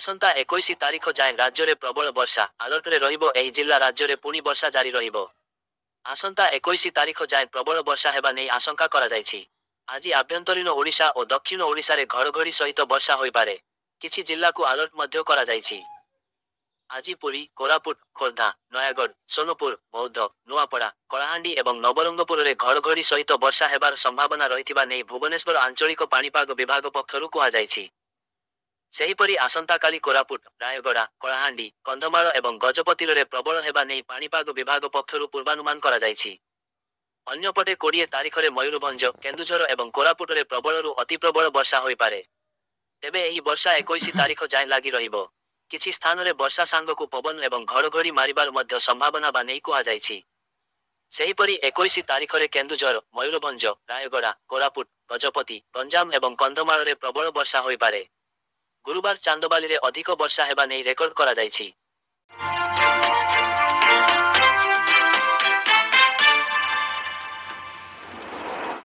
ଆସନ୍ତା 21 ତାରିଖ ଯାଏଁ ରାଜ୍ୟରେ ପ୍ରବଳ ବର୍ଷା, ଆଲର୍ଟରେ ରହିବ ଏହି ଜିଲ୍ଲା। ରାଜ୍ୟରେ ପୁଣି ବର୍ଷା ଜାରି ରହିବ। ଆସନ୍ତା 21 ତାରିଖ ଯାଏଁ ପ୍ରବଳ ବର୍ଷା ହେବା ନେଇ ଆଶଙ୍କା କରାଯାଇଛି। ଆଜି ଆଭ୍ୟନ୍ତରୀଣ ଓଡ଼ିଶା ଓ ଦକ୍ଷିଣ ଓଡ଼ିଶାରେ ଘଡ଼ଘଡ଼ି ସହିତ ବର୍ଷା ହୋଇପାରେ। କିଛି ଜିଲ୍ଲାକୁ ଆଲର୍ଟ ମଧ୍ୟ କରାଯାଇଛି। ଆଜି ପୁରୀ, କୋରାପୁଟ, ଖୋର୍ଦ୍ଧା, ନୟାଗଡ଼, ସୋନପୁର, ବୌଦ୍ଧ, ନୂଆପଡ଼ା, କଳାହାଣ୍ଡି ଏବଂ ନବରଙ୍ଗପୁରରେ ଘଡ଼ଘଡ଼ି ସହିତ ବର୍ଷା ହେବାର ସମ୍ଭାବନା ରହିଥିବା ନେଇ ଭୁବନେଶ୍ୱର ଆଞ୍ଚଳିକ ପାଣିପାଗ ବିଭାଗ ପକ୍ଷରୁ କୁହାଯାଇଛି। ସେହିପରି ଆସନ୍ତାକାଲି କୋରାପୁଟ, ରାୟଗଡ଼ା, କଳାହାଣ୍ଡି, କନ୍ଧମାଳ ଏବଂ ଗଜପତିରେ ପ୍ରବଳ ହେବା ନେଇ ପାଣିପାଗ ବିଭାଗ ପକ୍ଷରୁ ପୂର୍ବାନୁମାନ କରାଯାଇଛି। ଅନ୍ୟପଟେ 20 ତାରିଖରେ ମୟୂରଭଞ୍ଜ, କେନ୍ଦୁଝର ଏବଂ କୋରାପୁଟରେ ପ୍ରବଳରୁ ଅତି ପ୍ରବଳ ବର୍ଷା ହୋଇପାରେ। ତେବେ ଏହି ବର୍ଷା 21 ତାରିଖ ଯାଏଁ ଲାଗି ରହିବ। କିଛି ସ୍ଥାନରେ ବର୍ଷା ସାଙ୍ଗକୁ ପବନ ଏବଂ ଘଡ଼ଘଡ଼ି ମାରିବାର ମଧ୍ୟ ସମ୍ଭାବନା ବା ନେଇ କୁହାଯାଇଛି। ସେହିପରି 21 ତାରିଖରେ କେନ୍ଦୁଝର, ମୟୂରଭଞ୍ଜ, ରାୟଗଡ଼ା, କୋରାପୁଟ, ଗଜପତି, ଗଞ୍ଜାମ ଏବଂ କନ୍ଧମାଳରେ ପ୍ରବଳ ବର୍ଷା ହୋଇପାରେ। ଗୁରୁବାର ଚାନ୍ଦବାଲିରେ ଅଧିକ ବର୍ଷା ହେବା ନେଇ ରେକର୍ଡ କରାଯାଇଛି।